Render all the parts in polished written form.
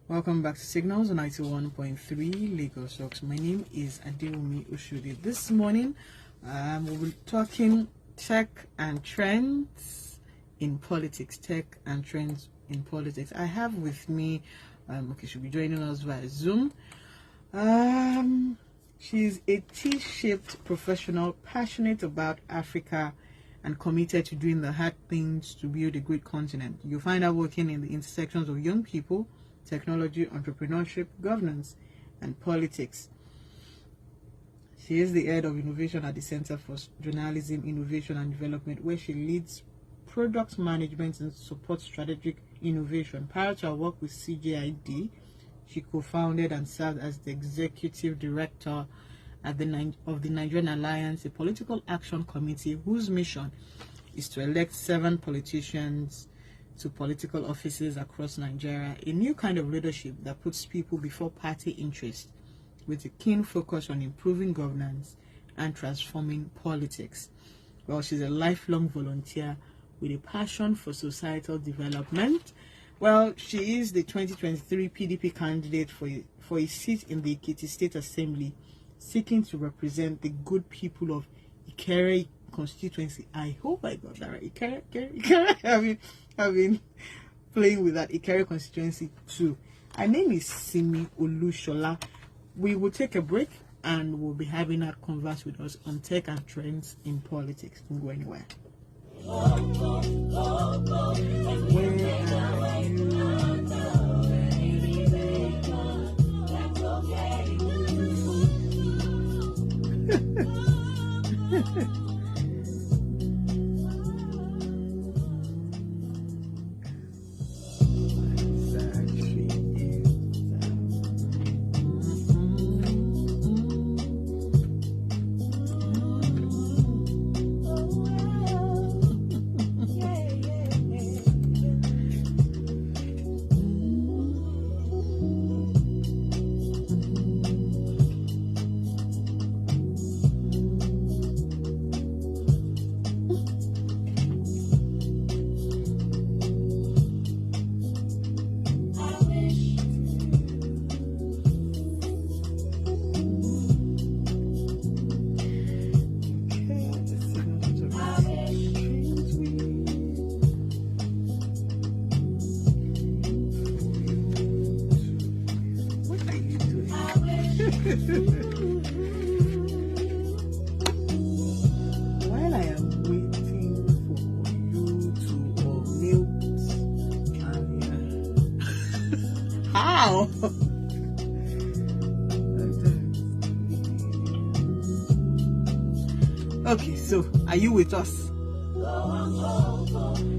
Welcome back to Signals on 91.3 Lagos Rocks. My name is Adewumi Oshodi. This morning, we'll be talking tech and trends in politics. Tech and trends in politics. I have with me, she'll be joining us via Zoom. She's a T-shaped professional, passionate about Africa and committed to doing the hard things to build a great continent. You'll find her working in the intersections of young people, technology, entrepreneurship, governance, and politics. She is the head of innovation at the Center for Journalism, Innovation and Development, where she leads product management and supports strategic innovation. Prior to her work with CJID, she co-founded and served as the executive director of the Nigerian Alliance, a political action committee whose mission is to elect 7 politicians to political offices across Nigeria, a new kind of leadership that puts people before party interest, with a keen focus on improving governance and transforming politics. Well, she's a lifelong volunteer with a passion for societal development. Well, she is the 2023 PDP candidate for a seat in the Ekiti State Assembly, seeking to represent the good people of Ikere constituency. I hope I got that right. Ikere. I've been playing with that Ikere constituency too. Her name is Simi Olushola. We will take a break and we'll be having her converse with us on tech and trends in politics. Don't go anywhere. While I am waiting for you to unmute, how? Okay, so are you with us?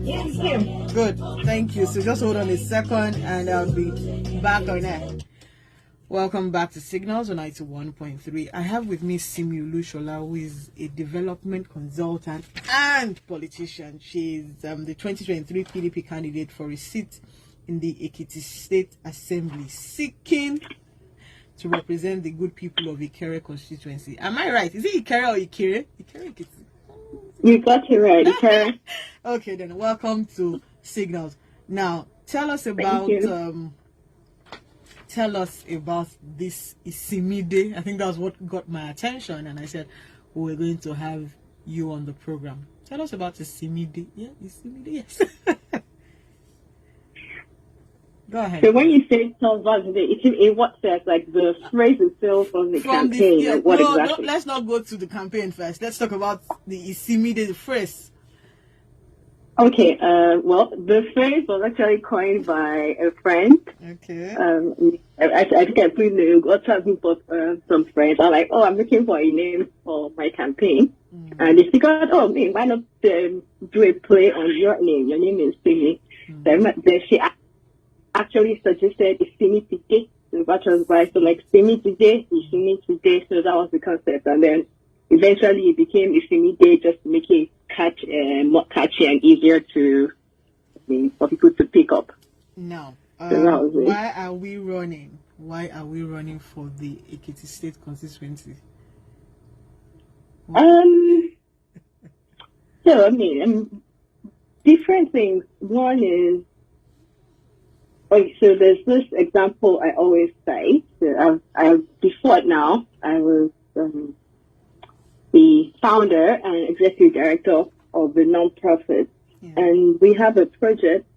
Yes, Kim. Good, thank you. So just hold on a second and I'll be back on air. Welcome back to Signals on 91.3. I have with me Simi Olushola, who is a development consultant and politician. She's the 2023 PDP candidate for a seat in the Ekiti State Assembly, seeking to represent the good people of Ikere constituency. Am I right? Is it Ikere or Ikere? Ikere, Ekiti. You got it right, Ikere. Okay, then welcome to Signals. Now, tell us about this Isimide. I think that was what got my attention, and I said we're going to have you on the program. Tell us about Isimide. Yeah, Isimide, yes. Go ahead. So when you say tell us it's in what sense? Like the phrase itself from the campaign? Like what exactly? Let's not go to the campaign first. Let's talk about the Isimide phrase. Okay, well, the phrase was actually coined by a friend. Okay. I think I put in the WhatsApp group of some friends. I'm like, oh, I'm looking for a name for my campaign. And they figured, oh, man, why not do a play on your name? Your name is Simi. Then she actually suggested Simi today. So that was why, so like Simi today, Simi today. So that was the concept. And then eventually it became Simi Day, just to make it more catchy and easier for people to pick up. Now, why are we running? Why are we running for the Ekiti State constituency? So I mean, different things. One is Okay, so there's this example I always cite. So before now, I was the founder and executive director of the nonprofit, and we have a project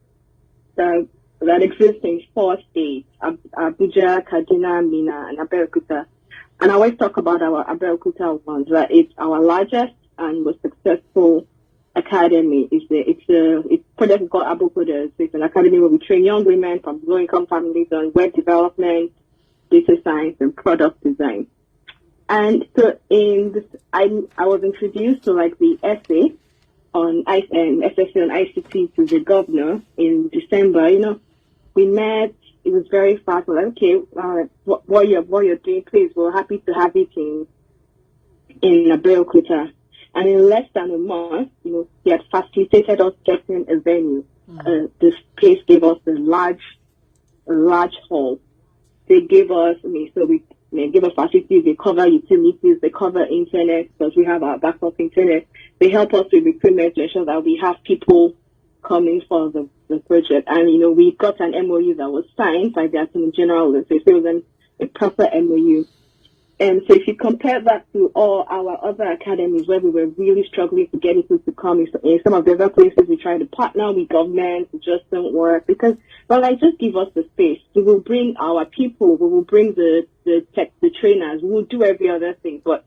that exists in 4 states: Abuja, Kaduna, Mina, and Abeokuta. And I always talk about our Abeokuta ones, that it's our largest and most successful academy. It's project is called Abeokuta. It's an academy where we train young women from low-income families on web development, data science, and product design. And so I was introduced to like the essay on SSC on ICT to the governor in December. We met. It was very fast. We're like, okay, what you're doing, please. We're happy to have it in Abeokuta. And in less than a month, he had facilitated us getting a venue. This place gave us a large hall. They gave us, they give us facilities, they cover utilities, they cover internet, because we have our backup internet. They help us with recruitment to ensure that we have people coming for the project. And, we got an MOU that was signed by the Attorney General. So it was a proper MOU. And so if you compare that to all our other academies where we were really struggling to get people to come, in some of the other places we try to partner with government, it just don't work because, just give us the space. We will bring our people, we will bring the trainers, we will do every other thing, but,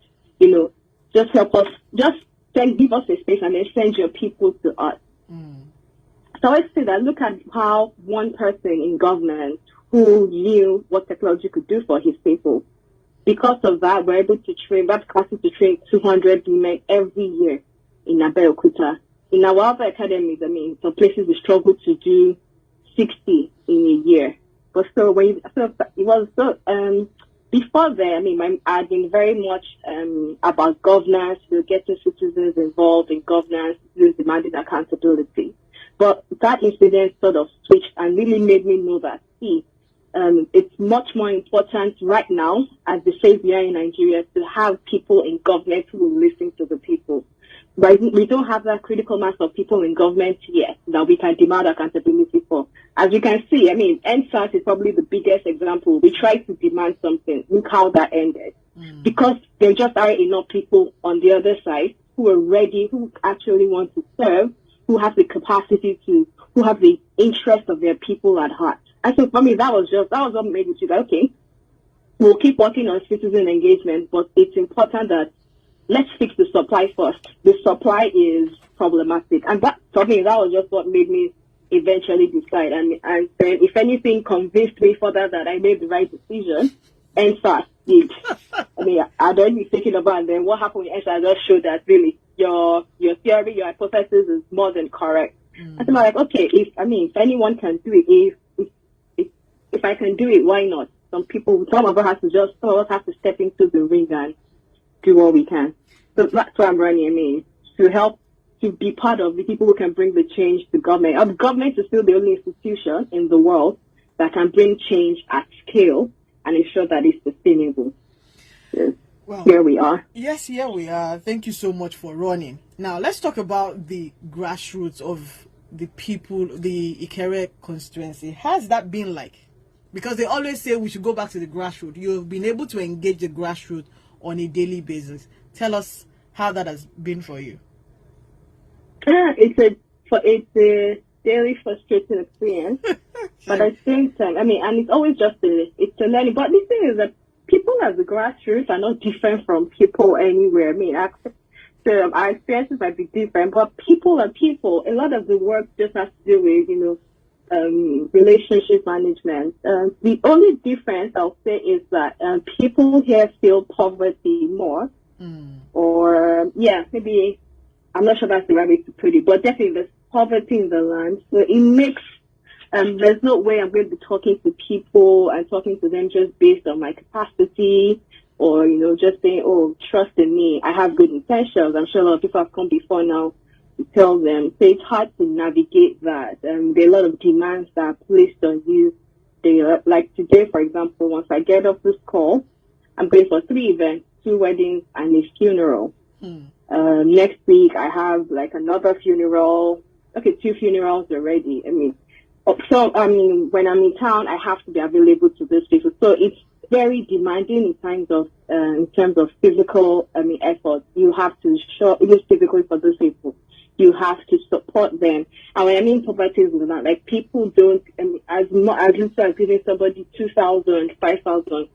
just help us, give us a space and then send your people to us. So I say that look at how one person in government who knew what technology could do for his people. Because of that, we're able to train, we have capacity to train 200 women every year in Abeokuta. In our other academies, some places we struggle to do 60 in a year. But before then, I've been very much about governance, getting citizens involved in governance, demanding accountability. But that incident sort of switched and really made me know that, it's much more important right now, as the phase we are in Nigeria, to have people in government who will listen to the people. Right? We don't have that critical mass of people in government yet that we can demand accountability for. As you can see, NSAS is probably the biggest example. We tried to demand something. Look how that ended. Because there just aren't enough people on the other side who are ready, who actually want to serve, who have the capacity to, who have the interest of their people at heart. And so for me, that was what made me feel okay, we'll keep working on citizen engagement, but it's important that let's fix the supply first. The supply is problematic. And that, for me, that was just what made me eventually decide. And then, if anything, convinced me further that I made the right decision, NSAS did. I'd already been thinking about it, and then what happened with NSAS just showed that really your theory, your hypothesis is more than correct. And so I'm like, okay, if anyone can do it, if I can do it, why not? Some of us have to step into the ring and do what we can. So that's why I'm running, to help, to be part of the people who can bring the change to government. Government is still the only institution in the world that can bring change at scale and ensure that it's sustainable. Yes. Well, here we are. Yes, here we are. Thank you so much for running. Now, let's talk about the grassroots of the people, the Ikere constituency. How's that been like? Because they always say we should go back to the grassroots. You've been able to engage the grassroots on a daily basis. Tell us how that has been for you. It's a daily frustrating experience, but at the same time, and it's always it's a learning. But the thing is that people at the grassroots are not different from people anywhere. Our experiences might be different, but people are people. A lot of the work just has to do with, relationship management. The only difference I'll say is that people here feel poverty more, or maybe I'm not sure that's the right way to put it, but definitely there's poverty in the land. So it makes there's no way I'm going to be talking to people and talking to them just based on my capacity, or just saying, oh, trust in me, I have good intentions. I'm sure a lot of people have come before now to tell them. So it's hard to navigate that. There are a lot of demands that are placed on you. Like today, for example, once I get off this call, I'm going for 3 events, 2 weddings and a funeral. Next week, I have like another funeral. Okay, 2 funerals already. So, I mean, when I'm in town, I have to be available to those people. So it's very demanding in terms of physical, I mean, effort. You have to show, it is physically for those people. You have to support them. And when I mean poverty is not like people don't, I mean, as little as giving somebody 2,000, 5,000,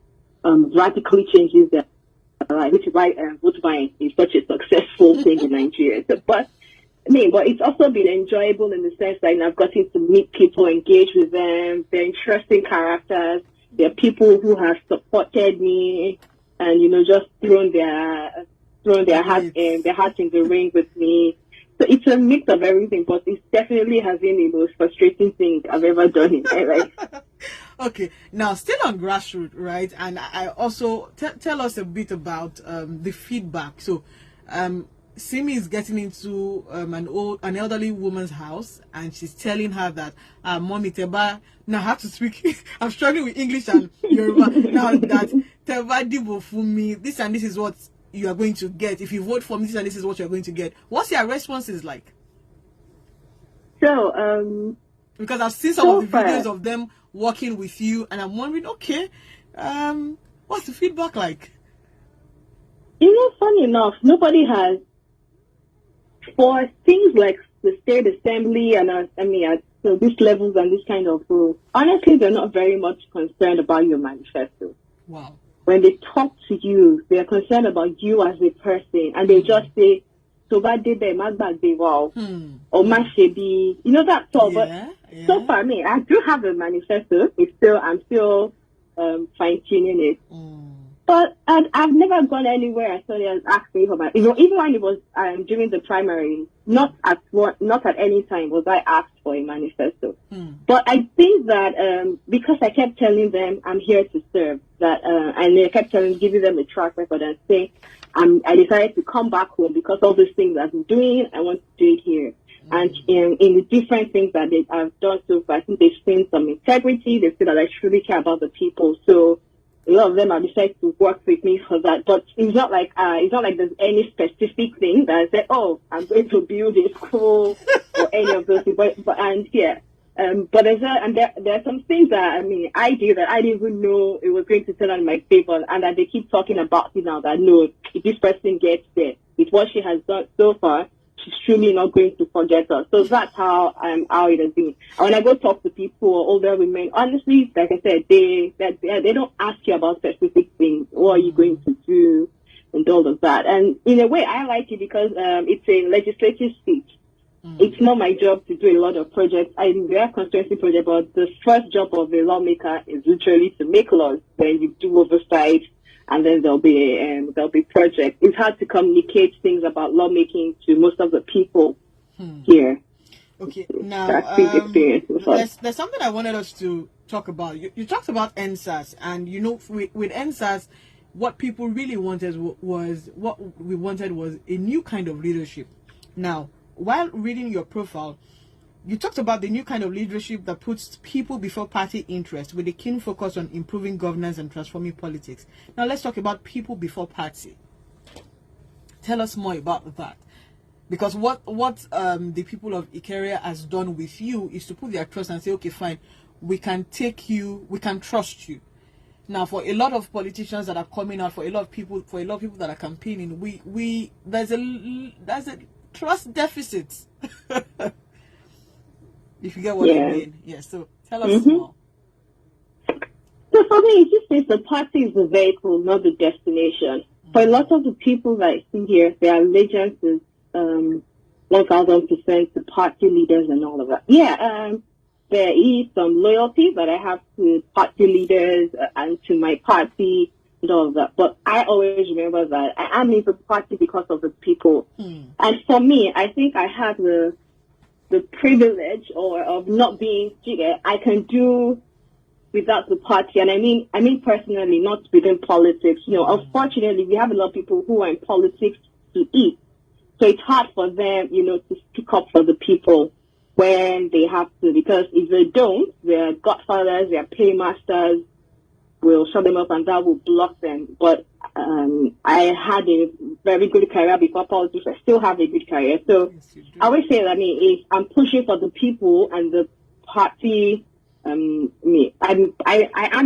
radically changes their life, which is why vote buying is such a successful thing in Nigeria. So, but it's also been enjoyable in the sense that I've gotten to meet people, engage with them. They're interesting characters. They're people who have supported me and, just their hearts in the ring with me. So it's a mix of everything, but it definitely has been the most frustrating thing I've ever done in my life. Okay, now still on grassroots, right? And I also tell us a bit about the feedback. So, Simi is getting into an elderly woman's house, and she's telling her that mommy Teba, now I have to speak. I'm struggling with English and Yoruba now. That Teba dibo for me, this and this is what you are going to get. If you vote for me, this and this is what you're going to get. What's your responses like? So, because I've seen some of the videos of them working with you, and I'm wondering, okay, what's the feedback like? Funny enough, nobody has, for things like the state assembly and at these levels and this kind of role, honestly, they're not very much concerned about your manifesto. Wow. When they talk to you, they're concerned about you as a person, and they just say, "So bad day, wow," or "Mashebi," that's all. Yeah, but so far, I do have a manifesto. I'm still fine tuning it. But I've never gone anywhere as somebody has asked me for my, even when it was during the primary, not at any time was I asked for a manifesto. But I think that because I kept telling them I'm here to serve, and I kept giving them a track record and saying I decided to come back home because all these things I've been doing, I want to do it here. And in the different things that I've done so far, I think they've seen some integrity. They've seen that I truly care about the people. So a lot of them have decided to work with me for that. But it's not like there's any specific thing that I said, oh, I'm going to build a school or any of those things. But there are some things that I do that I didn't even know it was going to turn out in my favor, and that they keep talking about it now. That no, if this person gets there with what she has done so far, she's truly not going to forget us. So that's how it has been. And when I go talk to people or older women, honestly, like I said, they don't ask you about specific things. What are you going to do and all of that. And in a way, I like it because it's a legislative seat. It's not my job to do a lot of projects. I'm very constituency project, but the first job of a lawmaker is literally to make laws. Then you do oversight, and then there'll be projects. It's hard to communicate things about lawmaking to most of the people here. Okay, now there's something I wanted us to talk about. You talked about NSAS, and with NSAS, what people really wanted was a new kind of leadership. Now, while reading your profile, you talked about the new kind of leadership that puts people before party interest with a keen focus on improving governance and transforming politics. Now, let's talk about people before party. Tell us more about that. Because what the people of Ikeria has done with you is to put their trust and say, okay, fine, we can take you, we can trust you. Now, for a lot of politicians that are coming out, for a lot of people that are campaigning, there's a trust deficit. If you get what I mean. Yes, so tell us more. So for me, it just says the party is the vehicle, not the destination. For a lot of the people that I see here, their allegiance is 1,000% to party leaders and all of that. There is some loyalty that I have to party leaders and to my party and all of that. But I always remember that I am in the party because of the people. And for me, I think I have the privilege of not being, I can do without the party. And I mean personally, not within politics. Unfortunately, we have a lot of people who are in politics to eat. So it's hard for them, to speak up for the people when they have to, because if they don't, their godfathers, their paymasters will shut them up and that will block them. But I had a very good career before politics. I still have a good career. So I always say that if I'm pushing for the people and the party, I am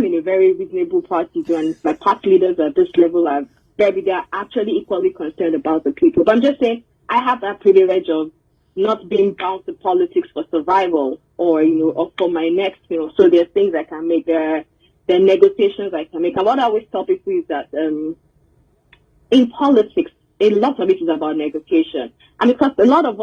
in a very reasonable party, and my party leaders at this level are they are actually equally concerned about the people. But I'm just saying, I have that privilege of not being bound to politics for survival, or or for my next, So there's things I can make. There are negotiations I can make. And what I always tell people is that in politics, a lot of it is about negotiation. And because a lot of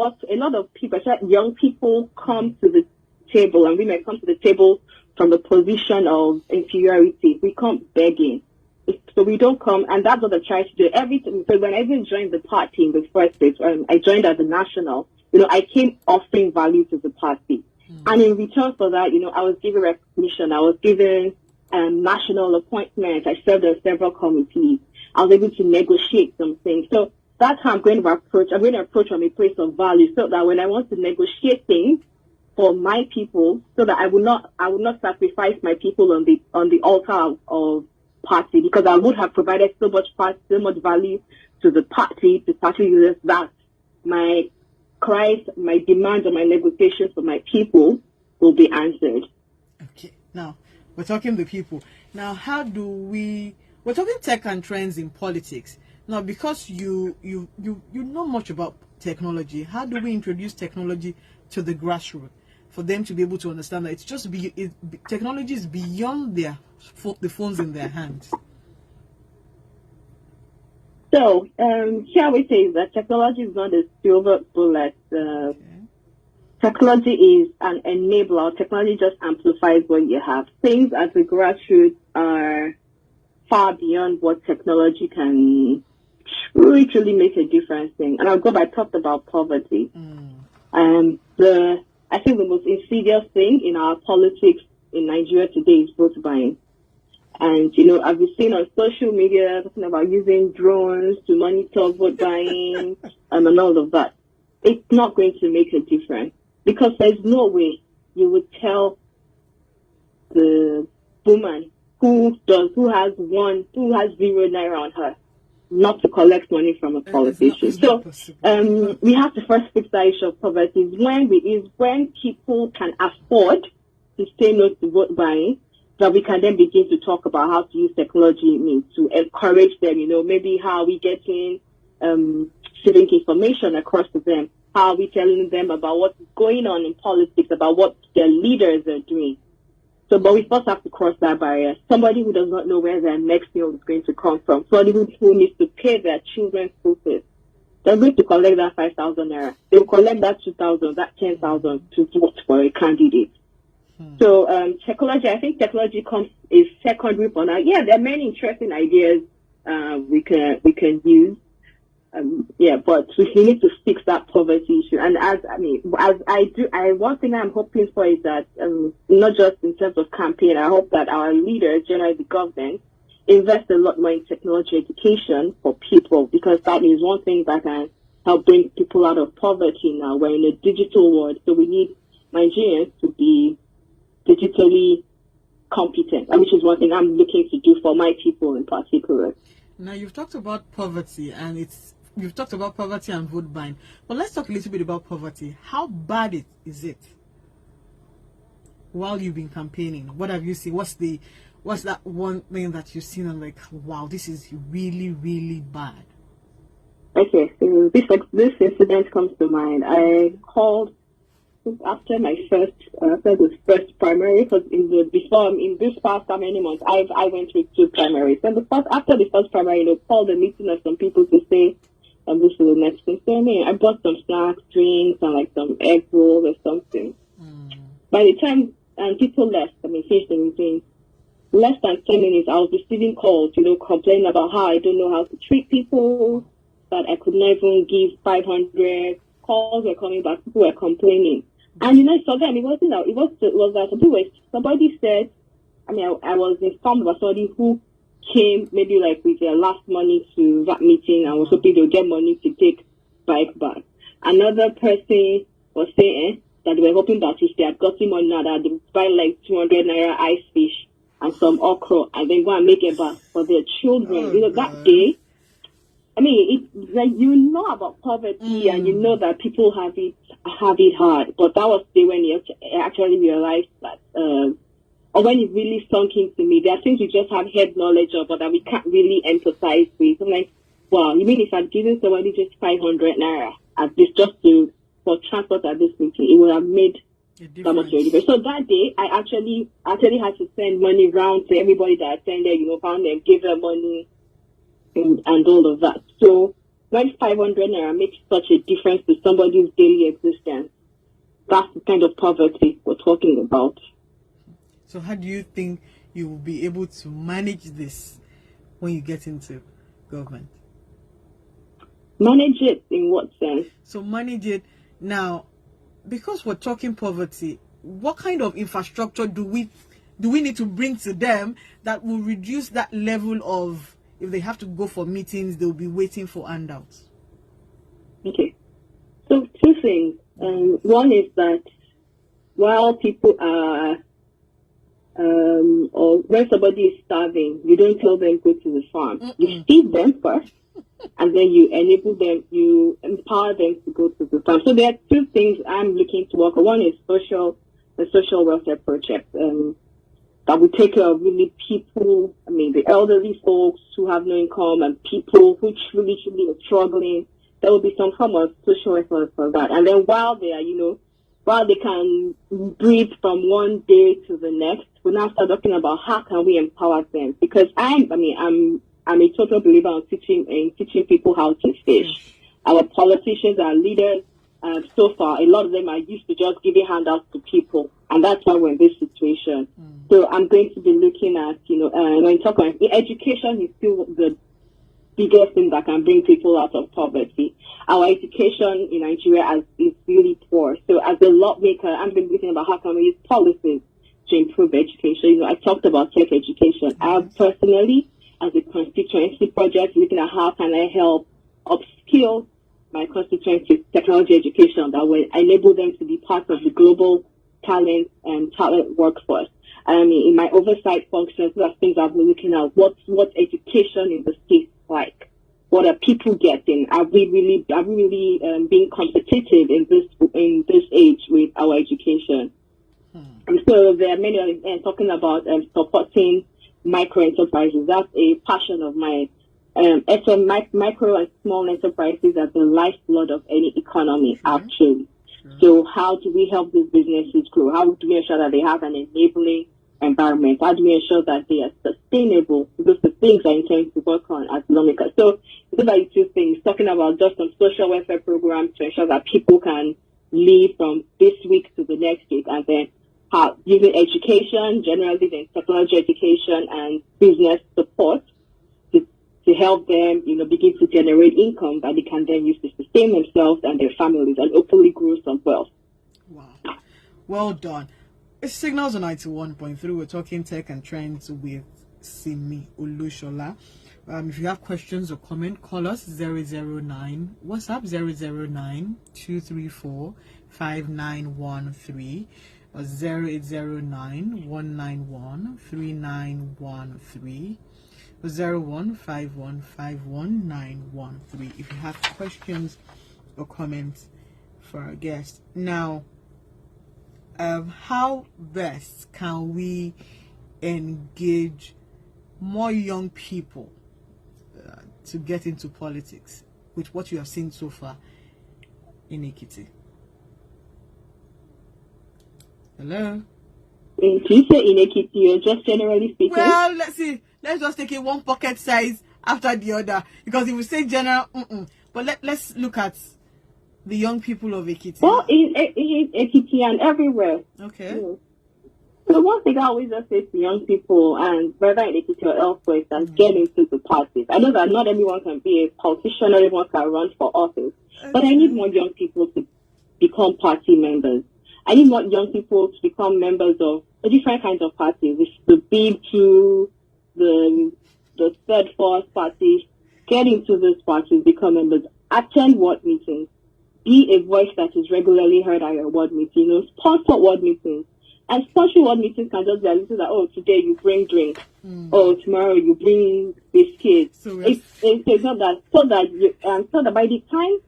people, especially young people, come to the table, and women come to the table from the position of inferiority. We come begging. So we don't come, and that's what I try to do. Everything. So when I even joined the party in the first place, I joined as a national, I came offering value to the party. And in return for that, I was given recognition. I was given national appointments. I served on several committees. I was able to negotiate some things. So that's how I'm going to approach. I'm going to approach from a place of value, so that when I want to negotiate things for my people, so that I will not sacrifice my people on the altar of party, because I would have provided so much value to the party that my cries, my demands, and my negotiations for my people will be answered. Okay, now we're talking the people. Now, we're talking tech and trends in politics. Now, because you know much about technology, how do we introduce technology to the grassroots for them to be able to understand that technology is beyond the phones in their hands? So, here we say that technology is not a silver bullet. Technology is an enabler. Technology just amplifies what you have. Things at the grassroots are far beyond what technology can truly make a difference in. And I talked about poverty. I think the most insidious thing in our politics in Nigeria today is vote buying. And, I've been seeing on social media talking about using drones to monitor vote buying and all of that. It's not going to make a difference, because there's no way you would tell the woman who has 0 naira on her not to collect money from a politician. So we have to first fix that issue of poverty. Is when people can afford to say no to vote buying, that we can then begin to talk about how to use technology to encourage them. Maybe how are we getting civic information across to them? How are we telling them about what's going on in politics, about what their leaders are doing? So, but we first have to cross that barrier. Somebody who does not know where their next meal is going to come from, somebody who needs to pay their children's school fees, they're going to collect that 5,000 naira. They'll collect that 2,000, that 10,000 to vote for a candidate. So, technology, I think technology is secondary for now. Yeah, there are many interesting ideas we can use. But we need to fix that poverty issue. And one thing I'm hoping for is that not just in terms of campaign, I hope that our leaders, generally the government, invest a lot more in technology education for people, because that is one thing that can help bring people out of poverty now. We're in a digital world, so we need Nigerians to be digitally competent, which is one thing I'm looking to do for my people in particular. Now, you've talked about poverty, and you've talked about poverty and vote buying. But let's talk a little bit about poverty. How bad is it? While you've been campaigning, what have you seen? What's that one thing that you've seen and like, wow, this is really, really bad? Okay, so this incident comes to mind. I called after my first primary, because in this past how many months I went through 2 primaries. And after the first primary, called a meeting of some people to say, this is the next thing. So I bought some snacks, drinks, and like some egg rolls or something. By the time people left, finished the meeting, less than 10 minutes, I was receiving calls, complaining about how I don't know how to treat people, that I could not even give 500. Calls were coming back, people were complaining. And for them, it was that somebody said, I was informed about somebody who came maybe like with their last money to that meeting and was hoping they'll get money to take bike back. Another person was saying that they were hoping that if they had gotten money now, that they would buy like 200 naira ice fish and some okra and then go and make it back for their children. That day, I mean, it's like you know about poverty and you know that people have it hard. But that was the day when you actually realized that, or when it really sunk into me. There are things we just have head knowledge of, but that we can't really empathize with. I'm like, wow, you mean if I'd given somebody just 500 naira at this for transport at this meeting, it would have made that much of a difference. So that day, I actually had to send money round to everybody that attended. Found them, give them money. And all of that. So when 500 naira makes such a difference to somebody's daily existence, that's the kind of poverty we're talking about. So how do you think you will be able to manage this when you get into government? Manage it in what sense? So manage it now, because we're talking poverty, what kind of infrastructure do we need to bring to them that will reduce that level of, if they have to go for meetings, they'll be waiting for handouts? Okay. So two things. One is that while people are, or when somebody is starving, you don't tell them go to the farm. You feed them first, and then you enable them, you empower them to go to the farm. So there are two things I'm looking to work on. One is the social welfare project. That will take care of really people, the elderly folks who have no income and people who truly are struggling. There will be some form of social effort for that. And then while they are, while they can breathe from one day to the next, we now start talking about how can we empower them. Because I'm a total believer in teaching people how to fish. Our politicians, our leaders, so far, a lot of them are used to just giving handouts to people. And that's why we're in this situation. So I'm going to be looking at, when you talk about education is still the biggest thing that can bring people out of poverty. Our education in Nigeria is really poor. So as a lawmaker, I'm going to be looking about how can we use policies to improve education. I talked about tech education. I personally, as a constituency project, looking at how can I help upskill my constituency technology education that will enable them to be part of the global talent workforce. In my oversight functions, those are things I've been looking at. What's education in the state like? What are people getting? Are we really being competitive in this age with our education? And so there are many others talking about supporting micro enterprises. That's a passion of mine. Micro and small enterprises are the lifeblood of any economy, actually. So how do we help these businesses grow? How do we ensure that they have an enabling environment? How do we ensure that they are sustainable? Those are the things I intend to work on as lawmakers. So those are the two things, talking about just some social welfare programs to ensure that people can live from this week to the next week, and then using education, generally then technology education and business support to help them, begin to generate income that they can then use to sustain themselves and their families and hopefully grow some wealth. Wow. Well done. It's Signals on 91.3. We're talking tech and trends with Simi Olushola. If you have questions or comment, call us 009, WhatsApp 009-234-5913 or 0809-191-3913. 0151519113 if you have questions or comments for our guest. Now, how best can we engage more young people to get into politics with what you have seen so far in Ekiti? Hello? Can you say in Ekiti or just generally speaking? Well, let's see. Let's just take it one pocket size after the other. Because if we say general, but let's look at the young people of Ekiti. Well, in Ekiti and everywhere. Okay. So one thing I always just say to young people, and whether in Ekiti or elsewhere, is that get into the parties. I know that not everyone can be a politician, not everyone can run for office. Okay. But I need more young people to become party members. I need more young people to become members of different kinds of parties. It's the big two, the third, fourth parties. Get into those parties, become members, attend ward meetings, be a voice that is regularly heard at your ward meeting, sponsor ward meetings. And social ward meetings can just be a little like, oh, today you bring drink, oh, tomorrow you bring biscuits. So It's not that, so that by the time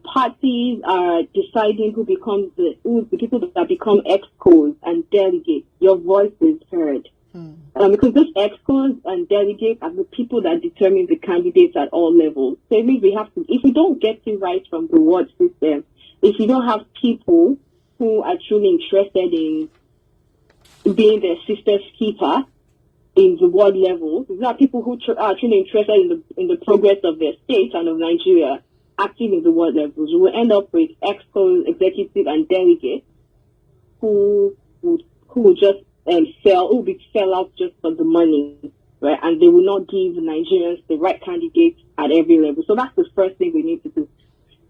parties are deciding who the people that become excos and delegates, your voice is heard. Because those excos and delegates are the people that determine the candidates at all levels. So it means if we don't get it right from the ward system, if you don't have people who are truly interested in being their sister's keeper in the world level, if there are people who are truly interested in the progress of their state and of Nigeria, active in the world levels, we will end up with excos, executive, and delegates who will just sell out just for the money, right? And they will not give Nigerians the right candidates at every level. So that's the first thing we need to do.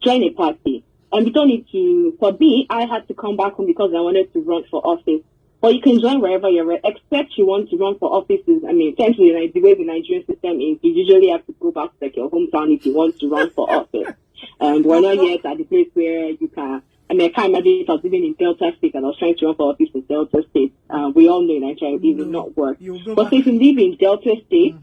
Join a party. And we don't need to, for me, I had to come back home because I wanted to run for office. But you can join wherever you're at, except you want to run for offices. I mean, essentially, like, the way the Nigerian system is, you usually have to go back to like, your hometown if you want to run for office. And we're not yet at the place where you can. I mean, I can't imagine if I was living in Delta State and I was trying to run for office in Delta State. We all know in Nigeria it will not work. But if you live in Delta State,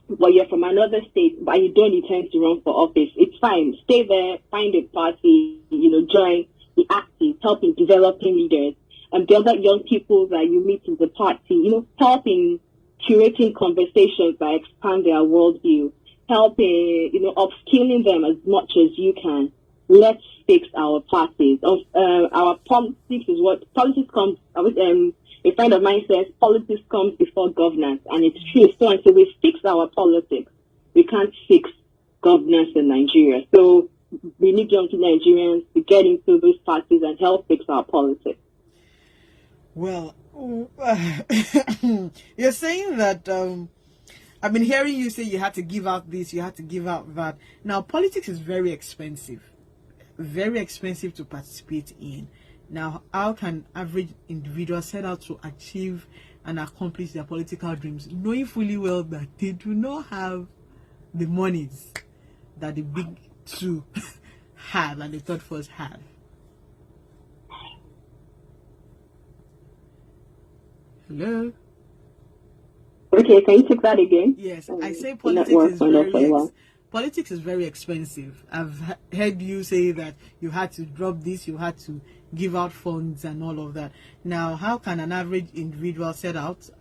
but you're from another state, but you don't intend to run for office, it's fine. Stay there, find a party, join, be active, help in developing leaders, and the other young people that you meet in the party, help in curating conversations that expand their worldview, help in, upskilling them as much as you can. Let's fix our parties. Our politics is what politics comes. A friend of mine says politics comes before governance, and it's true. So until we fix our politics, we can't fix governance in Nigeria. So we need young Nigerians to get into those parties and help fix our politics. Well, you're saying that I've been hearing you say you had to give out this, you had to give out that. Now, politics is very expensive to participate in. Now, how can average individuals set out to achieve and accomplish their political dreams, knowing fully well that they do not have the monies that the big two have and the third force have? Hello? Okay, can you take that again? Yes, I say politics is very expensive. I've heard you say that you had to drop this, you had to give out funds and all of that. Now, how can an average individual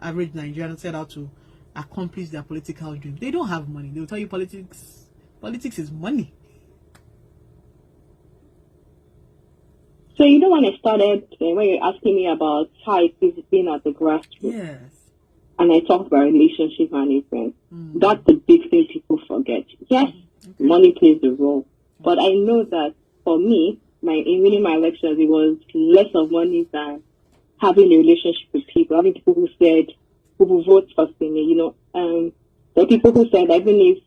average Nigerian set out to accomplish their political dream? They don't have money. They'll tell you politics is money. So you know when I started, when you're asking me about how it is being at the grassroots. Yes. And I talked about relationship management. That's the big thing people forget. Yes, money plays a role. But I know that for me, in winning my elections, it was less of money than having a relationship with people. Having people who will vote for Sini, there are people who said, even if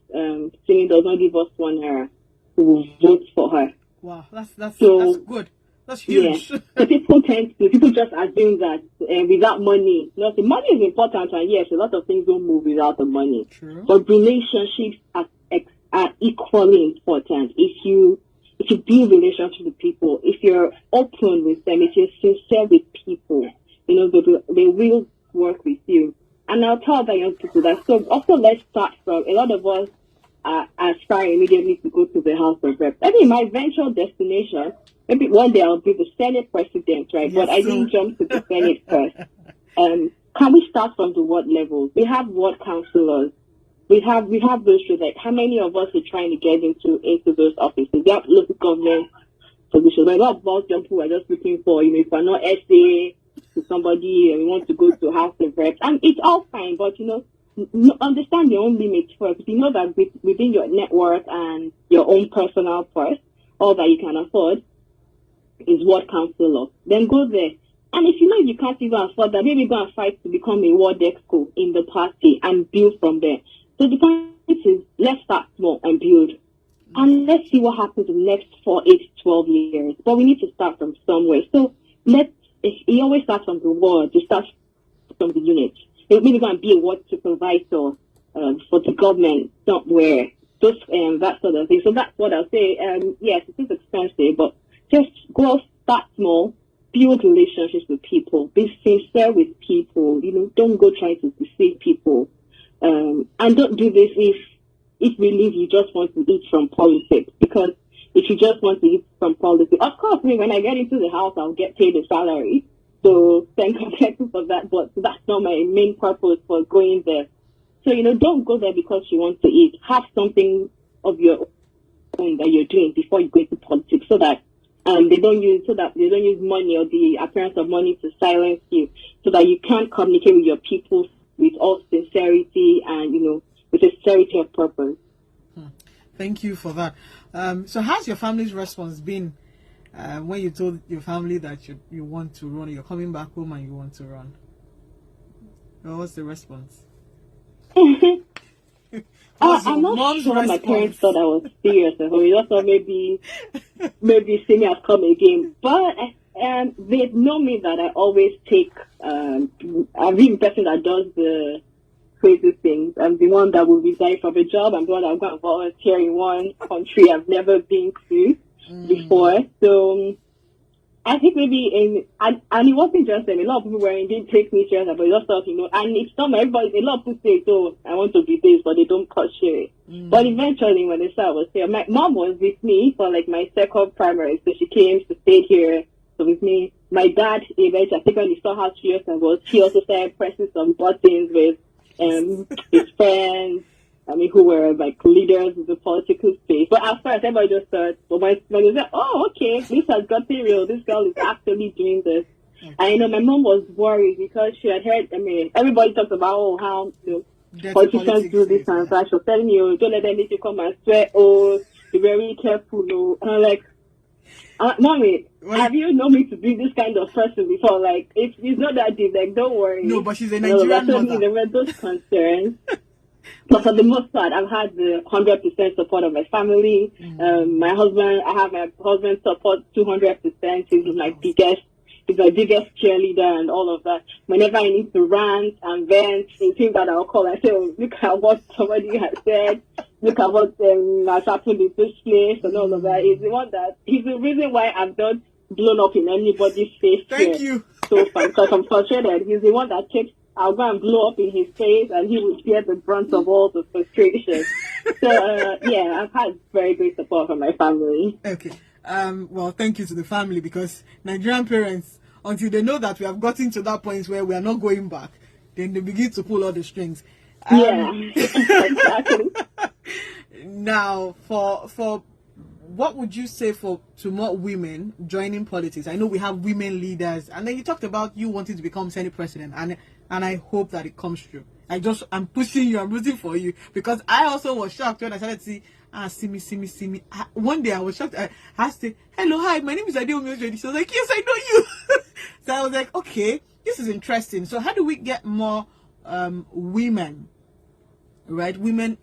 Sini does not give us £1, we will vote for her. Wow, that's good. That's huge. Yeah. So people just assume that without money, money is important, and yes, a lot of things don't move without the money. True. But relationships are equally important. If you build relationships with people, if you're open with them, if you're sincere with people, they will work with you. And I'll tell the young people that. So also, let's start from, a lot of us aspire immediately to go to the House of Reps. I mean, my eventual destination, maybe one day I'll be the Senate president, right? Yes, but I didn't jump to the Senate first. Can we start from the ward level? We have ward councillors. We have those things. Like, how many of us are trying to get into those offices? We have local government positions. A lot of us young people are just looking for, if we're not SA to somebody and we want to go to House of Reps, and it's all fine. But understand your own limits first. You know that within your network and your own personal purse, all that you can afford is ward councillor. Then go there. And if you can't even afford that, maybe go and fight to become a ward exco in the party and build from there. So the point is, let's start small and build. And let's see what happens in the next 4, 8, 12 years. But we need to start from somewhere. So it always starts from the ward. It starts from the unit. Maybe go and be a ward supervisor for the government somewhere. Just that sort of thing. So that's what I'll say. Yes, it is expensive, but just go start small, build relationships with people, be sincere with people, don't go trying to deceive people. And don't do this if really you just want to eat from politics, because if you just want to eat from politics, of course, when I get into the house, I'll get paid a salary. So thank you for that, but that's not my main purpose for going there. So, don't go there because you want to eat. Have something of your own that you're doing before you go into politics, so that they don't use money or the appearance of money to silence you, so that you can communicate with your people with all sincerity and, with a sincerity of purpose. Thank you for that. So how's your family's response been when you told your family that you want to run, you're coming back home and you want to run? What was the response? I'm not sure my parents thought I was serious at home. They just thought maybe see me as come again. But they know me that I always take, I'm the person that does the crazy things. I'm the one that will resign from a job. I'm the one that will go and volunteer in one country I've never been to before. So I think maybe and it wasn't just them. A lot of people didn't take me serious, but just thought, and it's not everybody. A lot of people say, "So I want to be this," but they don't touch it. But eventually, when they saw I was here, my mom was with me for like my second primary, so she came to stay here. So with me, my dad eventually, I think when he saw how serious I was, he also started pressing some buttons with his friends. Who were like leaders in the political space. But at first, everybody just thought, but when they said, "Oh, okay, this has gotten real. This girl is actually doing this." Okay. And my mom was worried because she had heard. Everybody talks about how politicians do this and that. She was telling you, "Don't let them make you come and swear. Oh, be very careful." No, and I'm like, "Mommy, have you known me to be this kind of person before? Like, it's not that deep. Like, don't worry." No, but she's a Nigerian mother. There were those concerns. But for the most part, I've had the 100% support of my family. My husband, I have my husband's support 200%. He's my biggest cheerleader and all of that. Whenever I need to rant and vent, in things that I'll call, I say, "Oh, look at what somebody has said. Look at what has happened in this place," and all of that. He's the reason why I've not blown up in anybody's face. Thank you. So far, because I'm frustrated. He's the one that keeps. I'll go and blow up in his face, and he will bear the brunt of all the frustration. So, I've had very great support from my family. Okay. Well, thank you to the family, because Nigerian parents, until they know that we have gotten to that point where we are not going back, then they begin to pull all the strings. Exactly. Now, for what would you say to more women joining politics? I know we have women leaders, and then you talked about you wanting to become Senate president, and I hope that it comes true. I'm pushing you, I'm rooting for you, because I also was shocked when I started to see me. One day I was shocked. I asked her, "Hello, hi, my name is Adeomi Ojedi." She was like, "Yes, I know you." So I was like, okay, this is interesting. So how do we get more women, right? Women,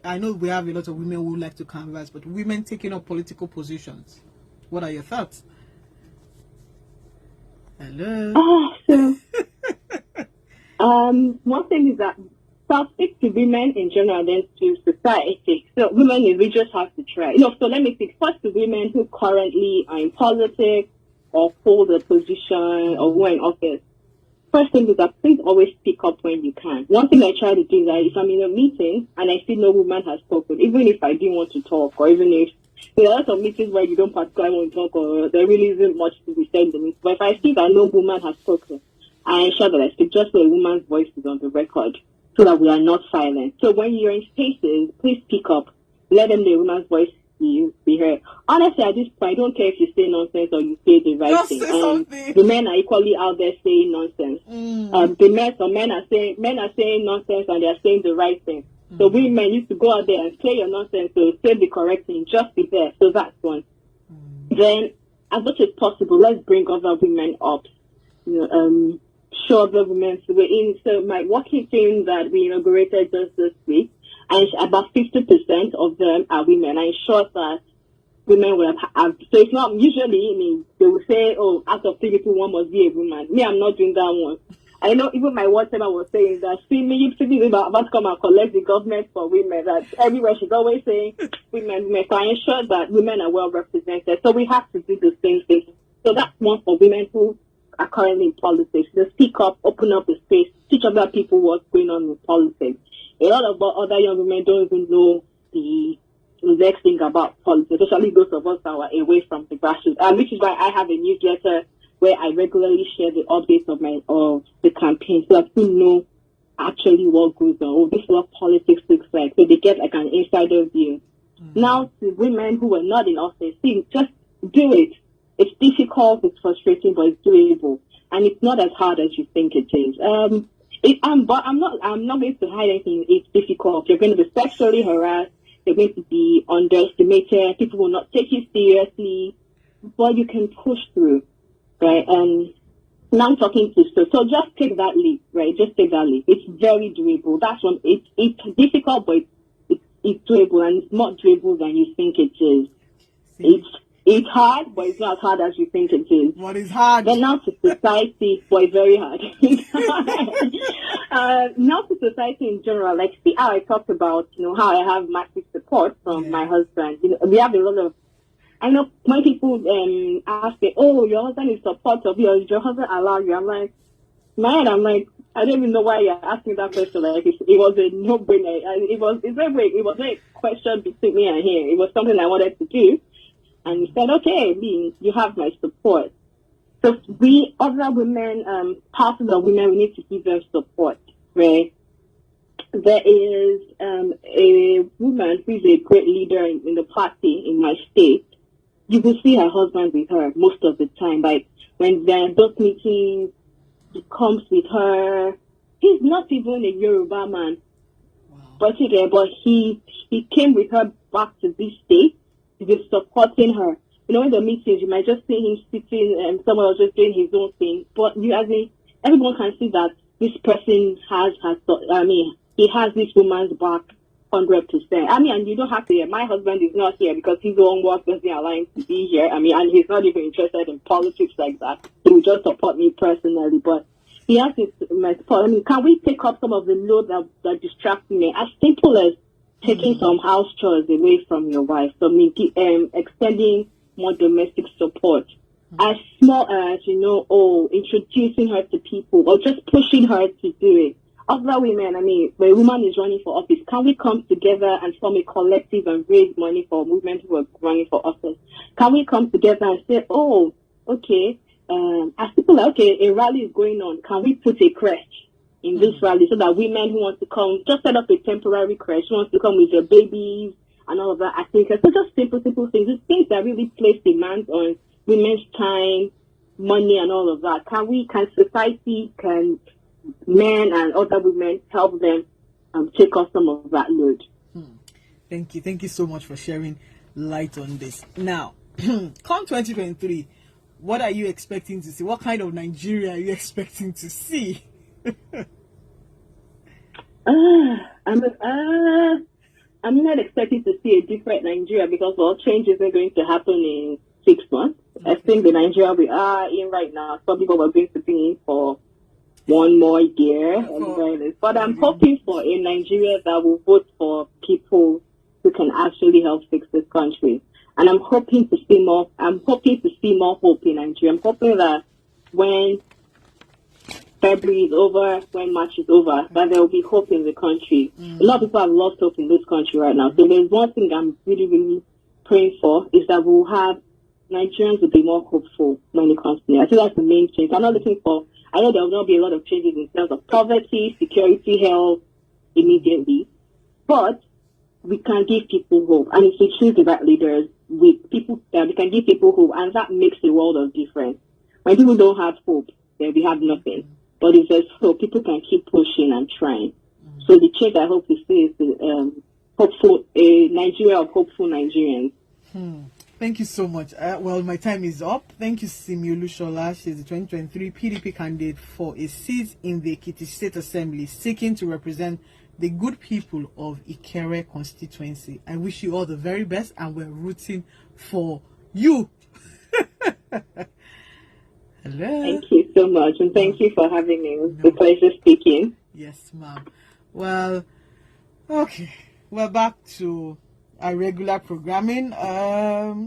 I know we have a lot of women who like to canvass, but women taking up political positions. What are your thoughts? Hello. One thing is that I'll speak to women in general, then to society. So women, we just have to try. So let me speak first to women who currently are in politics or hold a position or who are in office. First thing is that please always speak up when you can. One thing I try to do is that if I'm in a meeting and I see no woman has spoken, even if I didn't want to talk, or even if there are some meetings where you don't particularly want to talk, or there really isn't much to be said in the meeting, but if I see that no woman has spoken, I ensure that I speak just so a woman's voice is on the record, so that we are not silent. So when you're in spaces, please speak up. Let them know a woman's voice be heard. Honestly, at this point, I don't care if you say nonsense or you say the right thing. The men are equally out there saying nonsense. Men are saying nonsense and they are saying the right thing. So we men used to go out there and say your nonsense, so say the correct thing, just be there. So that's one. Then, as much as possible, let's bring other women up. Show other women. So my working team that we inaugurated just this week, and about 50% of them are women. I ensure that women will have, so it's not usually, they will say, "Oh, out of 3 people, one must be a woman." Me, I'm not doing that one. I know even my whatever was saying that, "See me, you see me about to come and collect the government for women." That everywhere she's always saying women. So I ensure that women are well represented. So we have to do the same thing So that's one for women who are currently in politics. They speak up, open up the space, teach other people what's going on in politics. A lot of other young women don't even know the next thing about politics, especially those of us that are away from the grassroots. Which is why I have a newsletter where I regularly share the updates of the campaign, so that people know actually what goes on. Oh, this is what politics looks like. So they get like an insider view. Now, to women who are not in office, see, just do it. It's difficult, it's frustrating, but it's doable, and it's not as hard as you think it is. But I'm not going to hide anything. It's difficult. You're going to be sexually harassed. You're going to be underestimated. People will not take you seriously, but you can push through, right? And now I'm talking to so just take that leap, right? Just take that leap. It's very doable. That's one. It's difficult, but it's doable, and it's more doable than you think it is. It's hard, but it's not as hard as you think it is. What is hard? Then now to society, but it's very hard. Now to society in general, like, see how I talked about, how I have massive support from my husband. We have a lot of, I know when people ask me, oh, your husband is supportive, does your husband allow you? I'm like, man, I don't even know why you're asking that question. Like, it was a no-brainer. It was a question between me and him. It was something I wanted to do. And he said, okay, you have my support. So we, other women, parties of women, we need to give them support, right? There is a woman who is a great leader in the party in my state. You will see her husband with her most of the time. Like, when there are those meetings, he comes with her. He's not even a Yoruba man. Wow. But he came with her back to this state. He's been supporting her. In the meetings, you might just see him sitting and someone else just doing his own thing. But everyone can see that this person he has this woman's back 100%. And you don't have to. My husband is not here because his own work doesn't allow him to be here. And he's not even interested in politics like that. He will just support me personally. But he has my support. Can we take up some of the load that distracts me? As simple as taking some house chores away from your wife. So extending more domestic support. As small as, introducing her to people or just pushing her to do it. Other women, when a woman is running for office, can we come together and form a collective and raise money for women who are running for office? Can we come together and say, oh, okay, as people are, okay, a rally is going on, can we put a crèche in this rally so that women who want to come, just set up a temporary crèche, who wants to come with their babies and all of that. I think so just simple things. It's things that really place demands on women's time, money, and all of that. Can society, can men and other women help them take off some of that load? Thank you so much for sharing light on this. Now, come 2023, what are you expecting to see? What kind of Nigeria are you expecting to see? I'm not expecting to see a different Nigeria because all change isn't going to happen in 6 months. Okay. I think the Nigeria we are in right now, some people are going to be in for 1 more year. But I'm hoping for a Nigeria that will vote for people who can actually help fix this country. And I'm hoping to see more hope in Nigeria. I'm hoping that when February is over, when March is over, that there will be hope in the country. A lot of people have lost hope in this country right now. So there's one thing I'm really, really praying for is that we'll have Nigerians will be more hopeful when it comes to me. I think that's the main change. I know there will not be a lot of changes in terms of poverty, security, health immediately, but we can give people hope. And if we choose the right leaders, we can give people hope, and that makes a world of difference. When people don't have hope, then we have nothing. But if there's hope, people can keep pushing and trying. So the change I hope to see is a Nigeria of hopeful Nigerians. Thank you so much. Well, my time is up. Thank you, Simi Olushola. She's the 2023 PDP candidate for a seat in the Ekiti State Assembly, seeking to represent the good people of Ikere constituency. I wish you all the very best, and we're rooting for you. Hello. Thank you so much, and thank you for having me. It was a pleasure speaking. Yes, ma'am. Well, okay. We're back to our regular programming.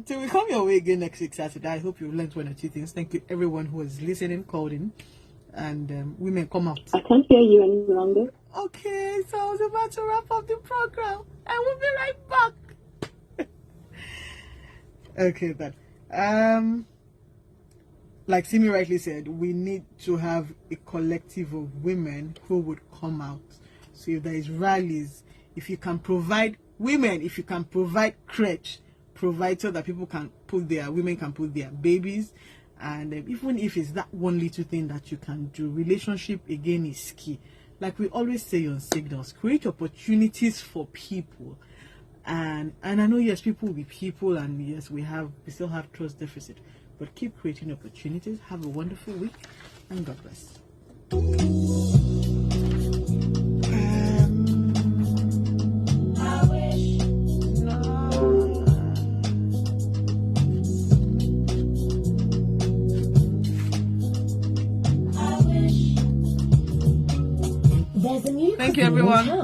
Till we come your way again next week Saturday. I hope you've learned one or two things. Thank you everyone who was listening, called in, and women come out. I can't hear you any longer. Okay, so I was about to wrap up the program. I will be right back. Okay then. Like Simi rightly said, we need to have a collective of women who would come out. So if there is rallies, if you can provide women, if you can provide crèche, provide so that women can put their babies, and even if it's that one little thing that you can do, relationship again is key. Like we always say on Signals, create opportunities for people. And I know, yes, people will be people, and yes, we still have trust deficit, but keep creating opportunities. Have a wonderful week, and God bless. Thank you, everyone.